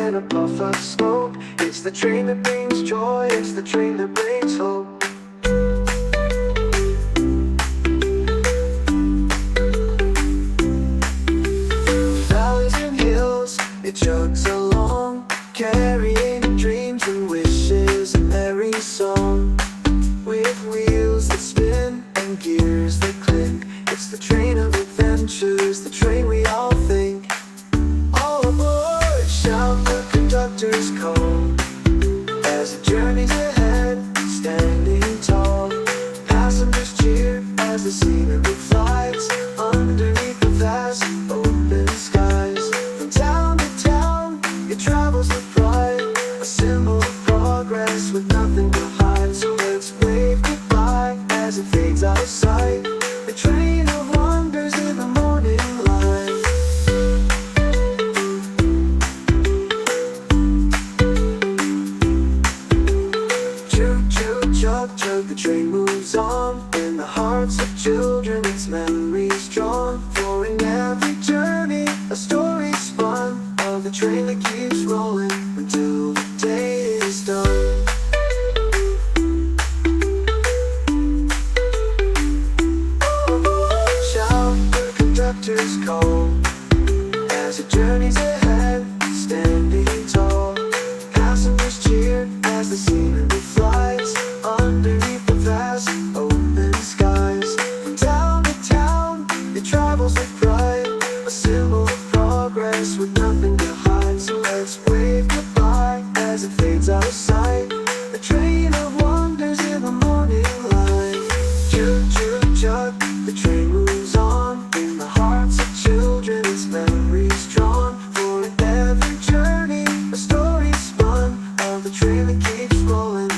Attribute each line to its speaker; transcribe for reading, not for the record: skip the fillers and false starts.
Speaker 1: in a puff of smoke. It's the train that brings joy, it's the train that brings hope. Valleys and hills, it chugs along, carrying dreams and wishes, a merry song. With wheels that spin and gears that clink, it's the train of adventures, the train we all think. All aboard, shout the conductor's call, as it journeys ahead, standing tall. Passengers cheer as the scenery flies, underneath the vast open skies. From town to town, it travels with pride, a symbol of progress with nothing to hide. So let's wave goodbye as it fades out of sight, the train of wonders in the morning light. Choo choo chug chug, the train moves on. In the hearts of children, its memories drawn. For in every journey, a story spun of the train that keeps rolling until the day is done. Shout the conductor's call, as it journeys ahead, standing tall. Passengers cheer as the scenery flies, underneath the vast open skies. From town to town, it travels with pride, a symbol of progress with nothing to hide. So let's wave goodbye as it fades out of sight, the train of wonders in the morning light. Choo choo chug, the train moves on. In the hearts of children, its memories drawn. For in every journey, a story spun of the train that keeps rolling